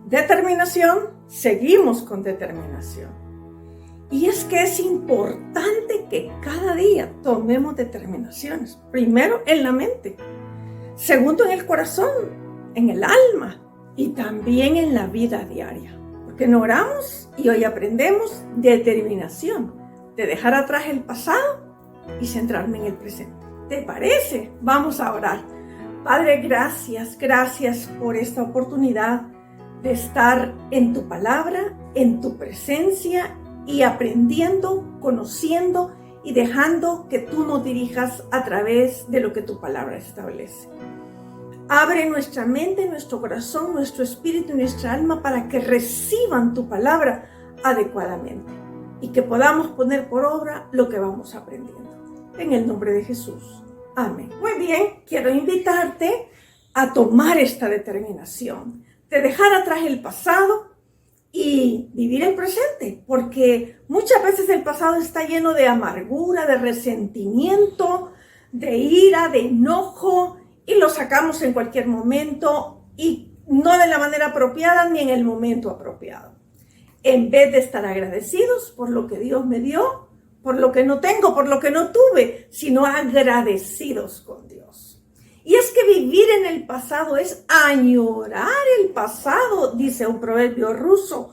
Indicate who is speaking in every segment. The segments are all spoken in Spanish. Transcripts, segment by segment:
Speaker 1: determinación, seguimos con determinación. Y es que es importante que cada día tomemos determinaciones. Primero en la mente, segundo en el corazón, en el alma y también en la vida diaria. Porque no oramos y hoy aprendemos determinación, de dejar atrás el pasado y centrarme en el presente. ¿Te parece? Vamos a orar. Padre, gracias por esta oportunidad de estar en tu palabra, en tu presencia y aprendiendo, conociendo y dejando que tú nos dirijas a través de lo que tu palabra establece. Abre nuestra mente, nuestro corazón, nuestro espíritu y nuestra alma para que reciban tu palabra adecuadamente y que podamos poner por obra lo que vamos aprendiendo. En el nombre de Jesús. Amén. Muy bien, quiero invitarte a tomar esta determinación de dejar atrás el pasado y vivir el presente, porque muchas veces el pasado está lleno de amargura, de resentimiento, de ira, de enojo, y lo sacamos en cualquier momento y no de la manera apropiada ni en el momento apropiado. En vez de estar agradecidos por lo que Dios me dio, por lo que no tengo, por lo que no tuve, sino agradecidos con Dios. Y es que vivir en el pasado es añorar el pasado, dice un proverbio ruso,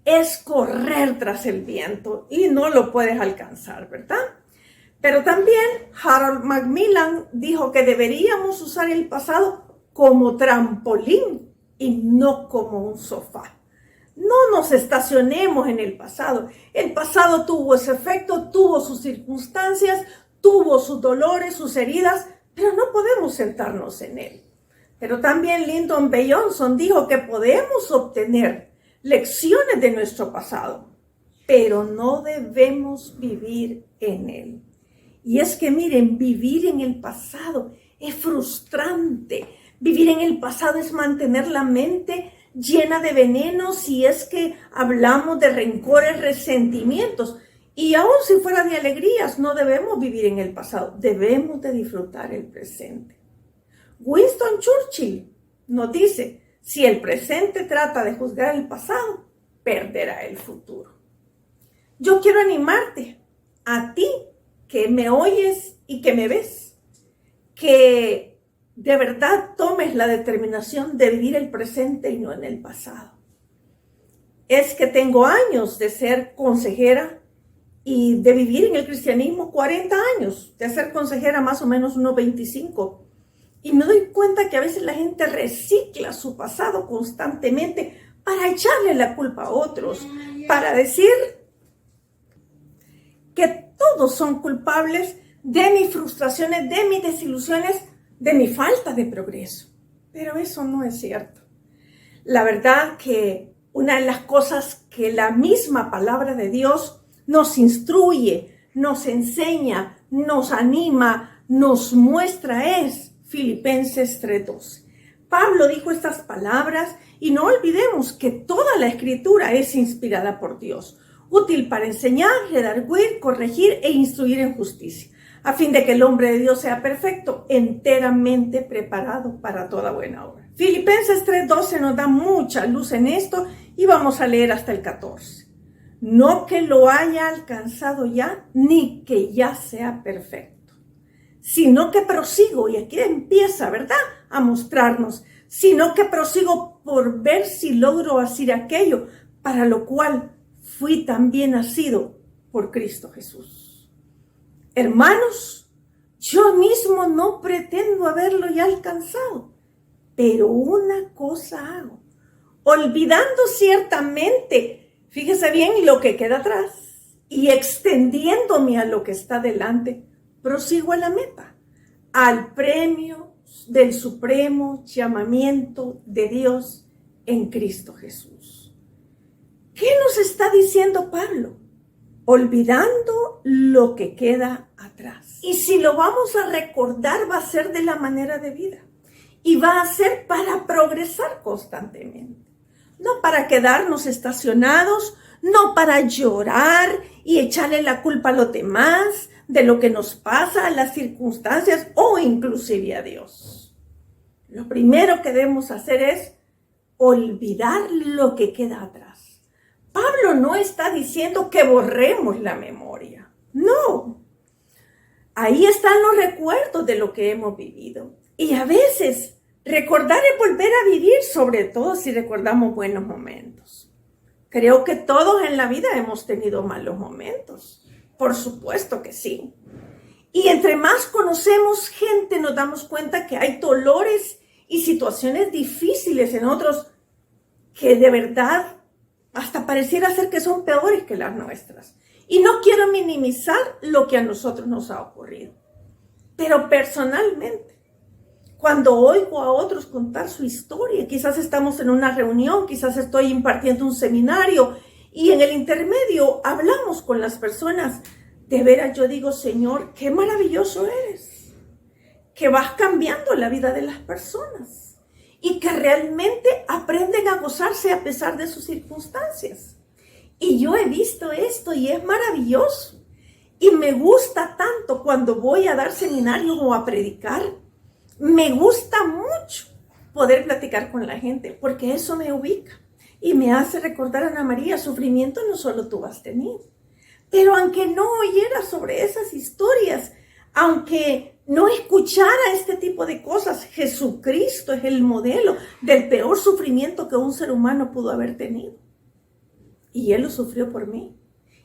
Speaker 1: es correr tras el viento y no lo puedes alcanzar, ¿verdad? Pero también Harold Macmillan dijo que deberíamos usar el pasado como trampolín y no como un sofá. No nos estacionemos en el pasado. El pasado tuvo ese efecto, tuvo sus circunstancias, tuvo sus dolores, sus heridas, pero no podemos sentarnos en él. Pero también Lyndon B. Johnson dijo que podemos obtener lecciones de nuestro pasado, pero no debemos vivir en él. Y es que miren, vivir en el pasado es frustrante. Vivir en el pasado es mantener la mente llena de veneno si es que hablamos de rencores, resentimientos. Y aun si fuera de alegrías, no debemos vivir en el pasado. Debemos de disfrutar el presente. Winston Churchill nos dice, si el presente trata de juzgar el pasado, perderá el futuro. Yo quiero animarte a ti que me oyes y que me ves, que de verdad tomes la determinación de vivir el presente y no en el pasado. Es que tengo años de ser consejera y de vivir en el cristianismo 40 años, de ser consejera más o menos unos 25. Y me doy cuenta que a veces la gente recicla su pasado constantemente para echarle la culpa a otros, para decir que todos son culpables de mis frustraciones, de mis desilusiones, de mi falta de progreso. Pero eso no es cierto. La verdad que una de las cosas que la misma palabra de Dios nos instruye, nos enseña, nos anima, nos muestra es Filipenses 3:12. Pablo dijo estas palabras y no olvidemos que toda la escritura es inspirada por Dios, útil para enseñar, redarguir, corregir e instruir en justicia, a fin de que el hombre de Dios sea perfecto, enteramente preparado para toda buena obra. Filipenses 3:12 nos da mucha luz en esto y vamos a leer hasta el 14. No que lo haya alcanzado ya, ni que ya sea perfecto, sino que prosigo, y aquí empieza, ¿verdad?, a mostrarnos, sino que prosigo por ver si logro hacer aquello para lo cual fui también nacido por Cristo Jesús. Hermanos, yo mismo no pretendo haberlo ya alcanzado, pero una cosa hago, olvidando ciertamente, fíjese bien, lo que queda atrás y extendiéndome a lo que está delante, prosigo a la meta, al premio del supremo llamamiento de Dios en Cristo Jesús. ¿Qué nos está diciendo Pablo? Olvidando lo que queda atrás. Y si lo vamos a recordar, va a ser de la manera de vida. Y va a ser para progresar constantemente. No para quedarnos estacionados, no para llorar y echarle la culpa a los demás de lo que nos pasa, a las circunstancias o inclusive a Dios. Lo primero que debemos hacer es olvidar lo que queda atrás. Pablo no está diciendo que borremos la memoria. No. Ahí están los recuerdos de lo que hemos vivido. Y a veces recordar es volver a vivir, sobre todo si recordamos buenos momentos. Creo que todos en la vida hemos tenido malos momentos. Por supuesto que sí. Y entre más conocemos gente, nos damos cuenta que hay dolores y situaciones difíciles en otros que de verdad hasta pareciera ser que son peores que las nuestras. Y no quiero minimizar lo que a nosotros nos ha ocurrido. Pero personalmente, cuando oigo a otros contar su historia, quizás estamos en una reunión, quizás estoy impartiendo un seminario y en el intermedio hablamos con las personas, de veras yo digo, Señor, qué maravilloso eres, que vas cambiando la vida de las personas y que realmente aprenden a gozarse a pesar de sus circunstancias. Y yo he visto esto y es maravilloso. Y me gusta tanto cuando voy a dar seminarios o a predicar. Me gusta mucho poder platicar con la gente porque eso me ubica y me hace recordar, Ana María, sufrimiento no solo tú has tenido. Pero aunque no oyera sobre esas historias, aunque no escuchara este tipo de cosas, Jesucristo es el modelo del peor sufrimiento que un ser humano pudo haber tenido. Y Él lo sufrió por mí.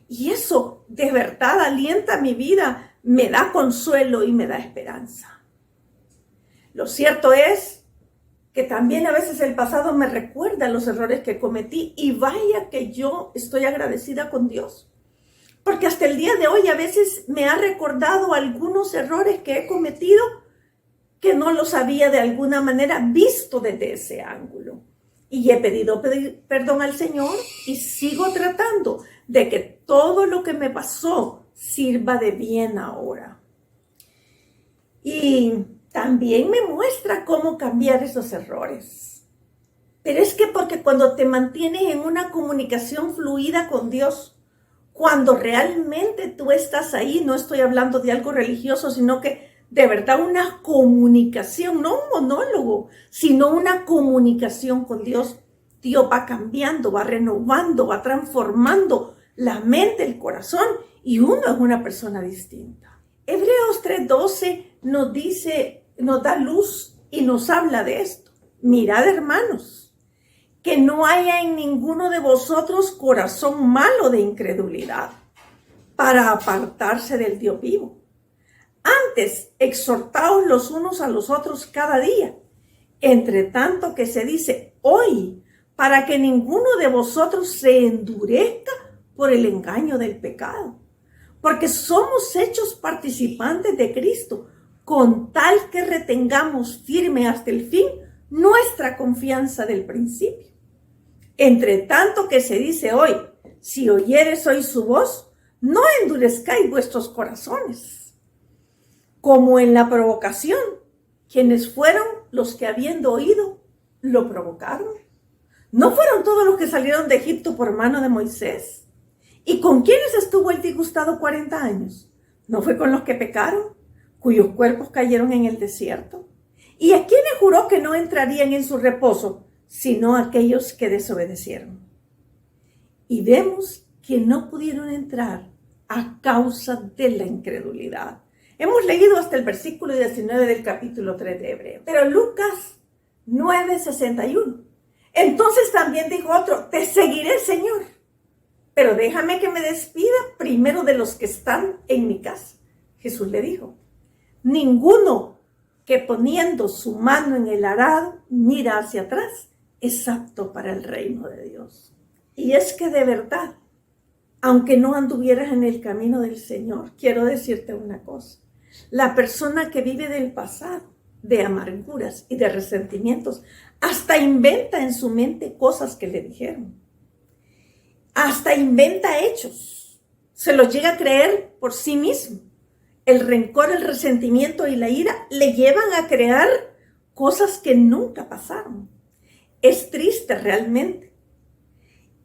Speaker 1: Y eso de verdad alienta mi vida, me da consuelo y me da esperanza. Lo cierto es que también a veces el pasado me recuerda los errores que cometí y vaya que yo estoy agradecida con Dios. Porque hasta el día de hoy a veces me ha recordado algunos errores que he cometido que no los había de alguna manera visto desde ese ángulo. Y he pedido perdón al Señor y sigo tratando de que todo lo que me pasó sirva de bien ahora. Y también me muestra cómo cambiar esos errores. Pero es que porque cuando te mantienes en una comunicación fluida con Dios, cuando realmente tú estás ahí, no estoy hablando de algo religioso, sino que de verdad una comunicación, no un monólogo, sino una comunicación con Dios. Dios va cambiando, va renovando, va transformando la mente, el corazón, y uno es una persona distinta. Hebreos 3:12 nos dice, nos da luz y nos habla de esto. Mirad, hermanos, que no haya en ninguno de vosotros corazón malo de incredulidad para apartarse del Dios vivo. Antes, exhortaos los unos a los otros cada día, entre tanto que se dice hoy, para que ninguno de vosotros se endurezca por el engaño del pecado. Porque somos hechos participantes de Cristo, con tal que retengamos firme hasta el fin nuestra confianza del principio. Entre tanto que se dice hoy, si oyeres hoy su voz, no endurezcáis vuestros corazones. Como en la provocación, quienes fueron los que habiendo oído, lo provocaron. ¿No fueron todos los que salieron de Egipto por mano de Moisés? ¿Y con quiénes estuvo el disgustado 40 años? ¿No fue con los que pecaron, cuyos cuerpos cayeron en el desierto? ¿Y a quiénes juró que no entrarían en su reposo, sino a aquellos que desobedecieron? Y vemos que no pudieron entrar a causa de la incredulidad. Hemos leído hasta el versículo 19 del capítulo 3 de Hebreos. Pero Lucas 9:61. Entonces también dijo otro, te seguiré, Señor, pero déjame que me despida primero de los que están en mi casa. Jesús le dijo, ninguno que poniendo su mano en el arado mira hacia atrás es apto para el reino de Dios. Y es que de verdad, aunque no anduvieras en el camino del Señor, quiero decirte una cosa. La persona que vive del pasado, de amarguras y de resentimientos, hasta inventa en su mente cosas que le dijeron. Hasta inventa hechos. Se los llega a creer por sí mismo. El rencor, el resentimiento y la ira le llevan a crear cosas que nunca pasaron. Es triste realmente.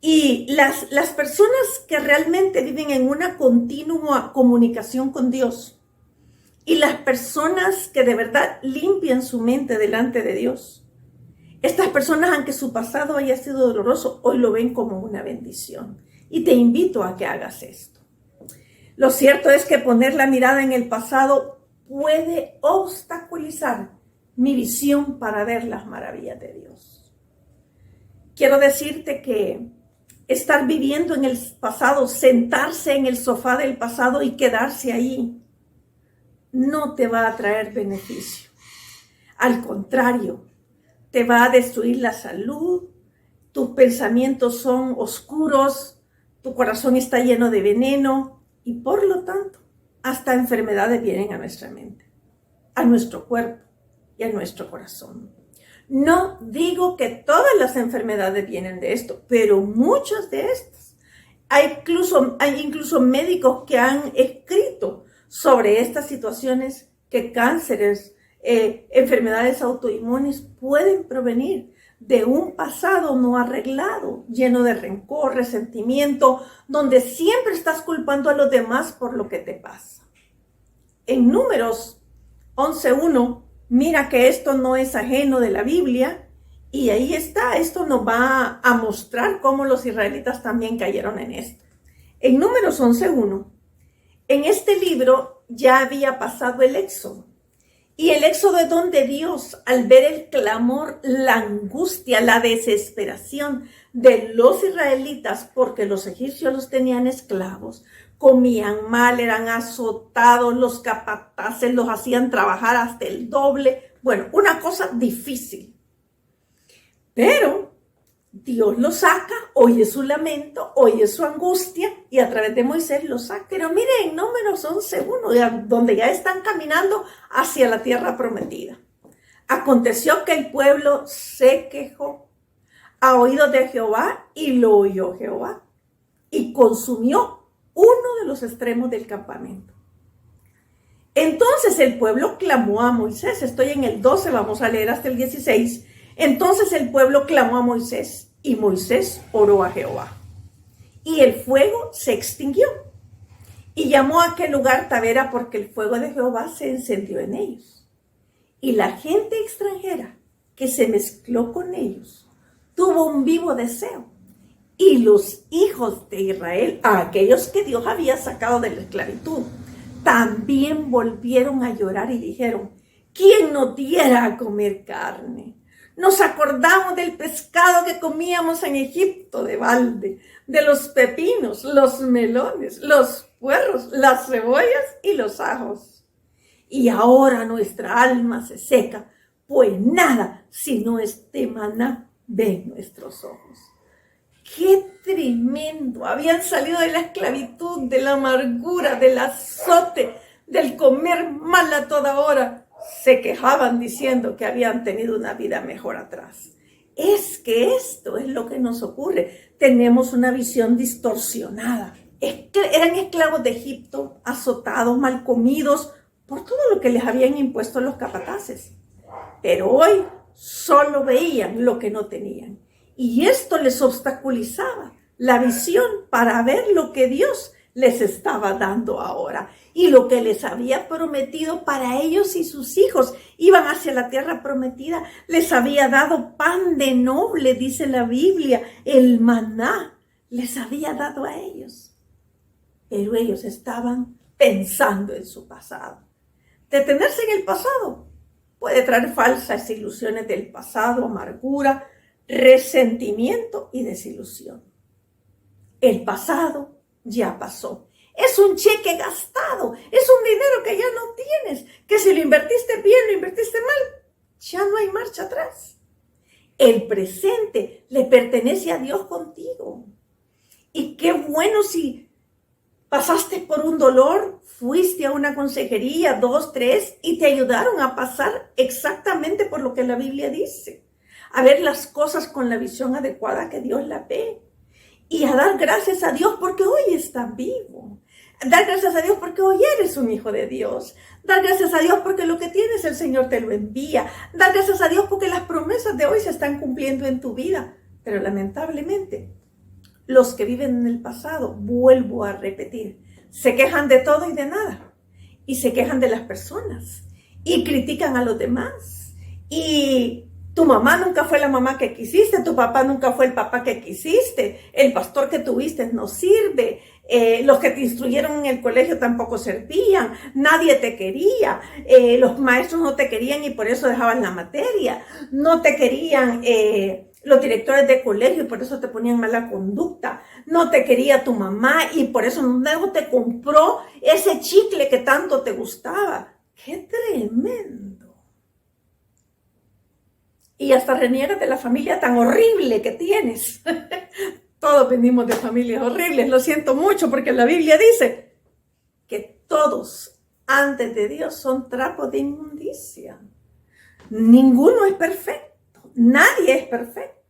Speaker 1: Y las personas que realmente viven en una continua comunicación con Dios y las personas que de verdad limpian su mente delante de Dios, Estas personas, aunque su pasado haya sido doloroso, hoy lo ven como una bendición. Y te invito a que hagas esto. Lo cierto es que poner la mirada en el pasado puede obstaculizar mi visión para ver las maravillas de Dios. Quiero decirte que estar viviendo en el pasado, sentarse en el sofá del pasado y quedarse ahí, no te va a traer beneficio. Al contrario, te va a destruir la salud, tus pensamientos son oscuros, tu corazón está lleno de veneno y por lo tanto, hasta enfermedades vienen a nuestra mente, a nuestro cuerpo y a nuestro corazón. No digo que todas las enfermedades vienen de esto, pero muchas de estas. Hay incluso médicos que han escrito sobre estas situaciones que cánceres, enfermedades autoinmunes pueden provenir de un pasado no arreglado, lleno de rencor, resentimiento, donde siempre estás culpando a los demás por lo que te pasa. En Números 11:1, mira que esto no es ajeno de la Biblia, y ahí está, esto nos va a mostrar cómo los israelitas también cayeron en esto. En Números 11:1, en este libro ya había pasado el éxodo. Y el éxodo es donde Dios, al ver el clamor, la angustia, la desesperación de los israelitas, porque los egipcios los tenían esclavos, comían mal, eran azotados, los capataces los hacían trabajar hasta el doble. Bueno, una cosa difícil. Pero Dios los saca, oye su lamento, oye su angustia y a través de Moisés los saca. Pero miren, en Números 11:1, donde ya están caminando hacia la tierra prometida. Aconteció que el pueblo se quejó a oídos de Jehová y lo oyó Jehová y consumió uno de los extremos del campamento. Entonces el pueblo clamó a Moisés. Estoy en el 12, vamos a leer hasta el 16. Entonces el pueblo clamó a Moisés y Moisés oró a Jehová. Y el fuego se extinguió. Y llamó a aquel lugar Tabera porque el fuego de Jehová se encendió en ellos. Y la gente extranjera que se mezcló con ellos tuvo un vivo deseo. Y los hijos de Israel, a aquellos que Dios había sacado de la esclavitud, también volvieron a llorar y dijeron: ¿quién nos diera a comer carne? Nos acordamos del pescado que comíamos en Egipto de balde, de los pepinos, los melones, los puerros, las cebollas y los ajos. Y ahora nuestra alma se seca, pues nada sino este maná ven nuestros ojos. ¡Qué tremendo! Habían salido de la esclavitud, de la amargura, del azote, del comer mal a toda hora. Se quejaban diciendo que habían tenido una vida mejor atrás. Es que esto es lo que nos ocurre. Tenemos una visión distorsionada. Eran esclavos de Egipto, azotados, mal comidos, por todo lo que les habían impuesto los capataces. Pero hoy solo veían lo que no tenían. Y esto les obstaculizaba la visión para ver lo que Dios les estaba dando ahora y lo que les había prometido para ellos y sus hijos. Iban hacia la tierra prometida, les había dado pan de noble, dice la Biblia, el maná les había dado a ellos. Pero ellos estaban pensando en su pasado. Detenerse en el pasado puede traer falsas ilusiones del pasado, amargura, resentimiento y desilusión. El pasado ya pasó. Es un cheque gastado. Es un dinero que ya no tienes. Que si lo invertiste bien, lo invertiste mal, ya no hay marcha atrás. El presente le pertenece a Dios contigo. Y qué bueno si pasaste por un dolor, fuiste a una consejería, 2, 3, y te ayudaron a pasar exactamente por lo que la Biblia dice. A ver las cosas con la visión adecuada que Dios la ve. Y a dar gracias a Dios porque hoy estás vivo. Dar gracias a Dios porque hoy eres un hijo de Dios. Dar gracias a Dios porque lo que tienes el Señor te lo envía. Dar gracias a Dios porque las promesas de hoy se están cumpliendo en tu vida. Pero lamentablemente, los que viven en el pasado, vuelvo a repetir, se quejan de todo y de nada. Y se quejan de las personas. Y critican a los demás. Y Tu mamá nunca fue la mamá que quisiste, tu papá nunca fue el papá que quisiste, el pastor que tuviste no sirve, los que te instruyeron en el colegio tampoco servían, nadie te quería, los maestros no te querían y por eso dejaban la materia, no te querían los directores de colegio y por eso te ponían mala conducta, no te quería tu mamá y por eso no te compró ese chicle que tanto te gustaba. ¡Qué tremendo! Y hasta reniegas de la familia tan horrible que tienes. Todos venimos de familias horribles, lo siento mucho, porque la Biblia dice que todos antes de Dios son trapos de inmundicia. Ninguno es perfecto, nadie es perfecto.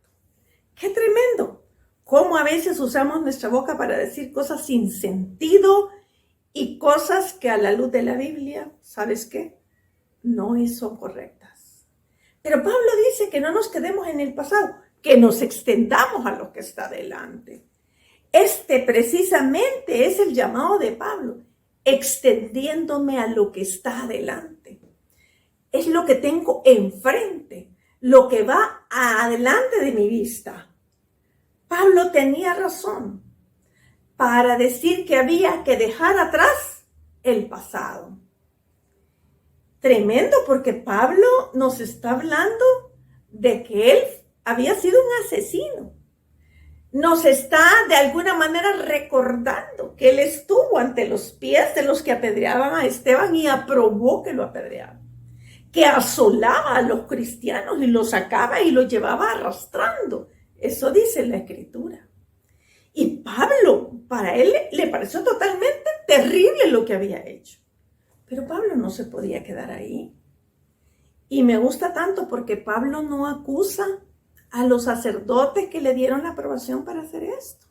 Speaker 1: ¡Qué tremendo! Cómo a veces usamos nuestra boca para decir cosas sin sentido y cosas que a la luz de la Biblia, ¿sabes qué? No son correctas. Pero Pablo dice que no nos quedemos en el pasado, que nos extendamos a lo que está delante. Este precisamente es el llamado de Pablo, extendiéndome a lo que está adelante. Es lo que tengo enfrente, lo que va adelante de mi vista. Pablo tenía razón para decir que había que dejar atrás el pasado. Tremendo, porque Pablo nos está hablando de que él había sido un asesino. Nos está de alguna manera recordando que él estuvo ante los pies de los que apedreaban a Esteban y aprobó que lo apedreaban. Que asolaba a los cristianos y los sacaba y los llevaba arrastrando. Eso dice la Escritura. Y Pablo, para él le pareció totalmente terrible lo que había hecho. Pero Pablo no se podía quedar ahí. Y me gusta tanto porque Pablo no acusa a los sacerdotes que le dieron la aprobación para hacer esto.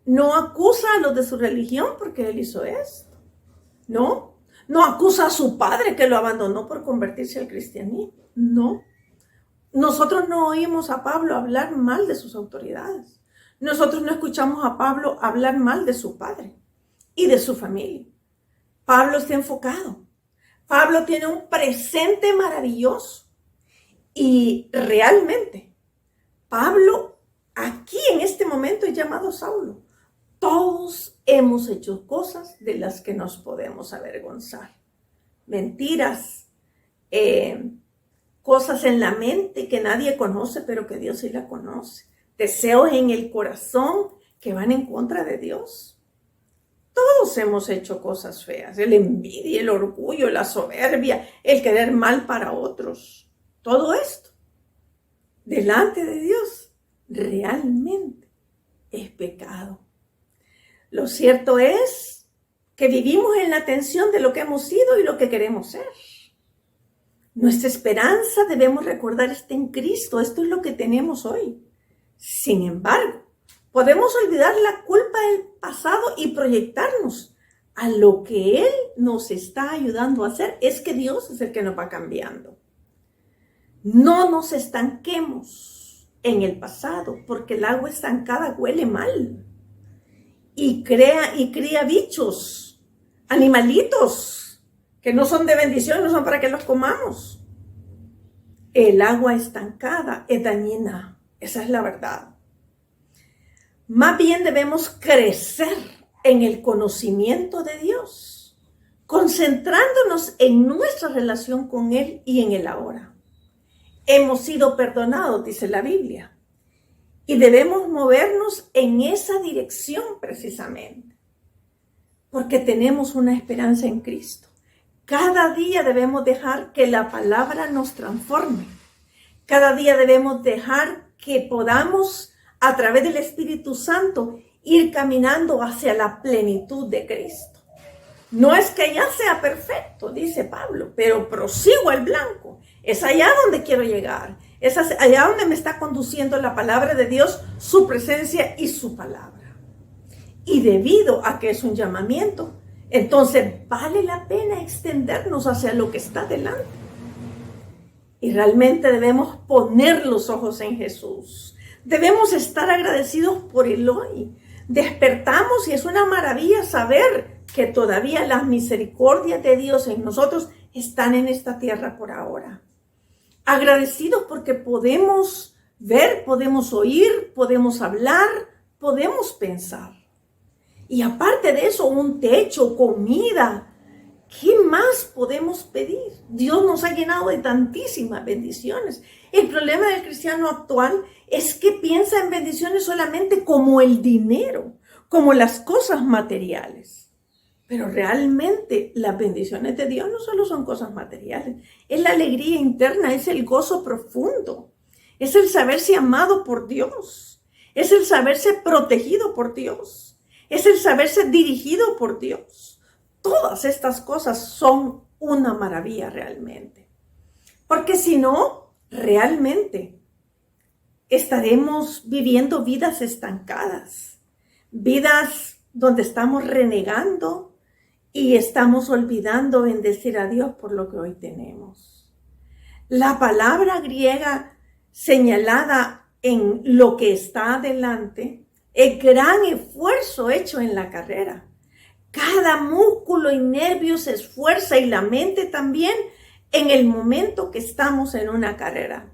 Speaker 1: No acusa a los de su religión porque él hizo esto. No acusa a su padre que lo abandonó por convertirse al cristianismo. No. Nosotros no oímos a Pablo hablar mal de sus autoridades. Nosotros no escuchamos a Pablo hablar mal de su padre y de su familia. Pablo está enfocado. Pablo tiene un presente maravilloso. Y realmente, Pablo aquí en este momento es llamado Saulo. Todos hemos hecho cosas de las que nos podemos avergonzar. Mentiras, cosas en la mente que nadie conoce, pero que Dios sí la conoce. Deseos en el corazón que van en contra de Dios. Todos hemos hecho cosas feas, el envidia, el orgullo, la soberbia, el querer mal para otros. Todo esto, delante de Dios, realmente es pecado. Lo cierto es que vivimos en la tensión de lo que hemos sido y lo que queremos ser. Nuestra esperanza, debemos recordar, está en Cristo. Esto es lo que tenemos hoy. Sin embargo, podemos olvidar la culpa del pasado y proyectarnos a lo que Él nos está ayudando a hacer. Es que Dios es el que nos va cambiando. No nos estanquemos en el pasado, porque el agua estancada huele mal. Y cría bichos, animalitos, que no son de bendición, no son para que los comamos. El agua estancada es dañina. Esa es la verdad. Más bien debemos crecer en el conocimiento de Dios, concentrándonos en nuestra relación con Él y en el ahora. Hemos sido perdonados, dice la Biblia, y debemos movernos en esa dirección precisamente, porque tenemos una esperanza en Cristo. Cada día debemos dejar que la palabra nos transforme. Cada día debemos dejar que podamos, a través del Espíritu Santo, ir caminando hacia la plenitud de Cristo. No es que ya sea perfecto, dice Pablo, pero prosigo al blanco. Es allá donde quiero llegar. Es allá donde me está conduciendo la palabra de Dios, su presencia y su palabra. Y debido a que es un llamamiento, entonces vale la pena extendernos hacia lo que está delante. Y realmente debemos poner los ojos en Jesús. Debemos estar agradecidos por el hoy. Despertamos y es una maravilla saber que todavía las misericordias de Dios en nosotros están en esta tierra por ahora. Agradecidos porque podemos ver, podemos oír, podemos hablar, podemos pensar. Y aparte de eso, un techo, comida. ¿Qué más podemos pedir? Dios nos ha llenado de tantísimas bendiciones. El problema del cristiano actual es que piensa en bendiciones solamente como el dinero, como las cosas materiales. Pero realmente las bendiciones de Dios no solo son cosas materiales, es la alegría interna, es el gozo profundo, es el saberse amado por Dios, es el saberse protegido por Dios, es el saberse dirigido por Dios. Todas estas cosas son una maravilla realmente. Porque si no, realmente estaremos viviendo vidas estancadas, vidas donde estamos renegando y estamos olvidando bendecir a Dios por lo que hoy tenemos. La palabra griega señalada en lo que está adelante es gran esfuerzo hecho en la carrera. Cada músculo y nervio se esfuerza y la mente también en el momento que estamos en una carrera.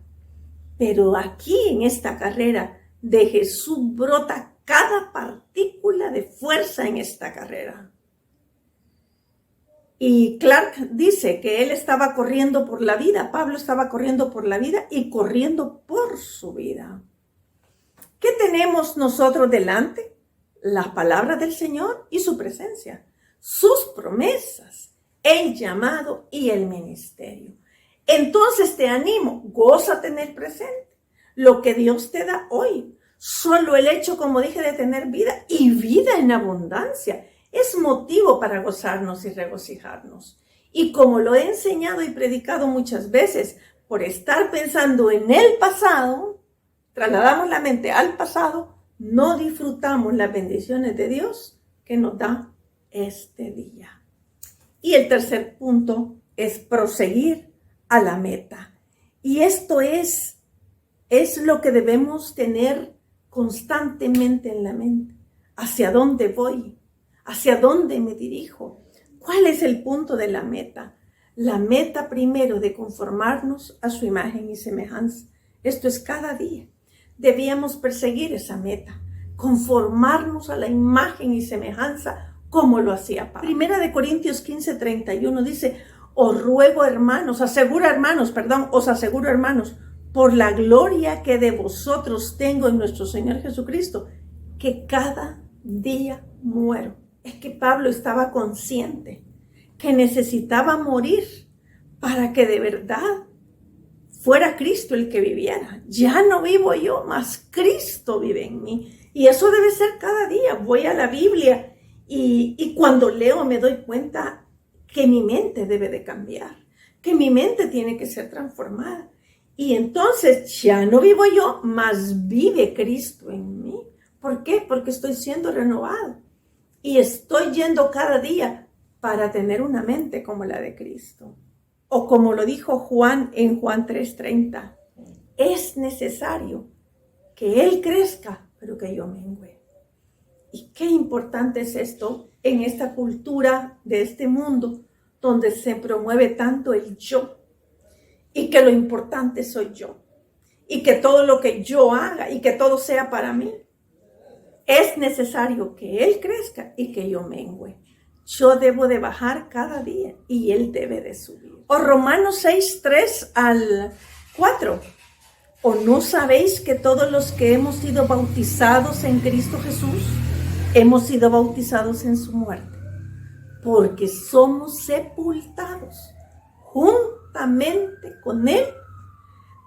Speaker 1: Pero aquí en esta carrera de Jesús brota cada partícula de fuerza en esta carrera. Y Clark dice que él estaba corriendo por la vida, Pablo estaba corriendo por la vida y corriendo por su vida. ¿Qué tenemos nosotros delante? Las palabras del Señor y su presencia, sus promesas, el llamado y el ministerio. Entonces te animo, gózate en el presente, lo que Dios te da hoy. Solo el hecho, como dije, de tener vida y vida en abundancia es motivo para gozarnos y regocijarnos. Y como lo he enseñado y predicado muchas veces, por estar pensando en el pasado, trasladamos la mente al pasado, no disfrutamos las bendiciones de Dios que nos da este día. Y el tercer punto es proseguir a la meta. Y esto es lo que debemos tener constantemente en la mente. ¿Hacia dónde voy? ¿Hacia dónde me dirijo? ¿Cuál es el punto de la meta? La meta primero de conformarnos a su imagen y semejanza. Esto es cada día. Debíamos perseguir esa meta, conformarnos a la imagen y semejanza como lo hacía Pablo. Primera de Corintios 15:31 dice, os aseguro hermanos, por la gloria que de vosotros tengo en nuestro Señor Jesucristo, que cada día muero. Es que Pablo estaba consciente que necesitaba morir para que de verdad fuera Cristo el que viviera. Ya no vivo yo, mas Cristo vive en mí. Y eso debe ser cada día. Voy a la Biblia y cuando leo me doy cuenta que mi mente debe de cambiar, que mi mente tiene que ser transformada. Y entonces ya no vivo yo, mas vive Cristo en mí. ¿Por qué? Porque estoy siendo renovado y estoy yendo cada día para tener una mente como la de Cristo. O como lo dijo Juan en Juan 3:30, es necesario que Él crezca, pero que yo mengüe. Y qué importante es esto en esta cultura de este mundo, donde se promueve tanto el yo, y que lo importante soy yo, y que todo lo que yo haga, y que todo sea para mí. Es necesario que Él crezca y que yo mengüe. Yo debo de bajar cada día y Él debe de subir. O Romanos 6:3-4. ¿O no sabéis que todos los que hemos sido bautizados en Cristo Jesús, hemos sido bautizados en su muerte? Porque somos sepultados juntamente con Él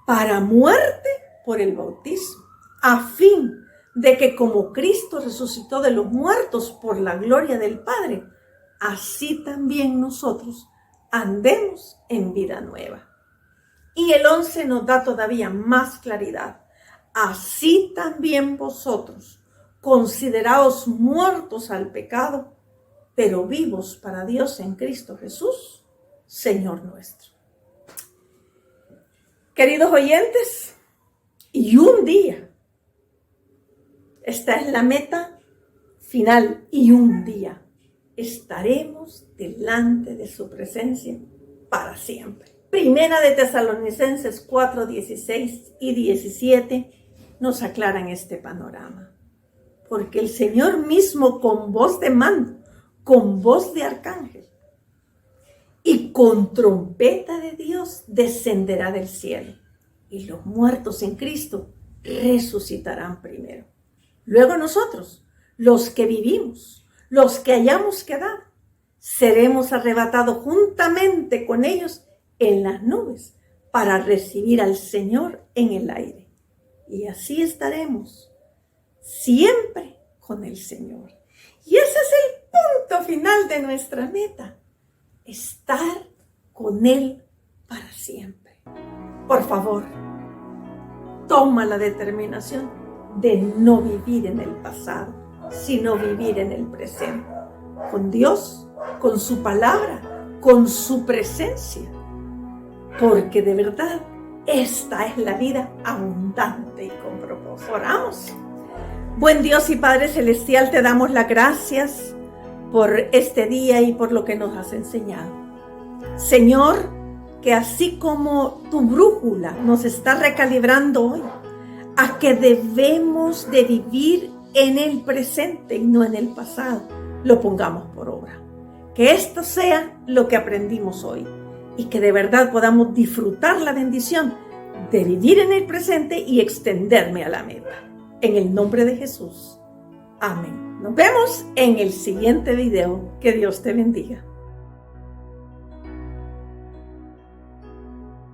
Speaker 1: para muerte por el bautismo, a fin de que como Cristo resucitó de los muertos por la gloria del Padre, así también nosotros andemos en vida nueva. Y el 11 nos da todavía más claridad. Así también vosotros, consideraos muertos al pecado, pero vivos para Dios en Cristo Jesús, Señor nuestro. Queridos oyentes, y un día, esta es la meta final, y un día estaremos delante de su presencia para siempre. Primera de Tesalonicenses 4, 16 y 17 nos aclaran este panorama. Porque el Señor mismo con voz de mando, con voz de arcángel y con trompeta de Dios descenderá del cielo. Y los muertos en Cristo resucitarán primero. Luego nosotros, los que vivimos, los que hayamos quedado, seremos arrebatados juntamente con ellos en las nubes para recibir al Señor en el aire. Y así estaremos siempre con el Señor. Y ese es el punto final de nuestra meta, estar con Él para siempre. Por favor, toma la determinación de no vivir en el pasado, sino vivir en el presente, con Dios, con su palabra, con su presencia, porque de verdad esta es la vida abundante y con propósito. Oramos. Buen Dios y Padre Celestial, te damos las gracias por este día y por lo que nos has enseñado. Señor, que así como tu brújula nos está recalibrando hoy, a que debemos de vivir en el presente y no en el pasado, lo pongamos por obra. Que esto sea lo que aprendimos hoy y que de verdad podamos disfrutar la bendición de vivir en el presente y extenderme a la meta. En el nombre de Jesús. Amén. Nos vemos en el siguiente video. Que Dios te bendiga.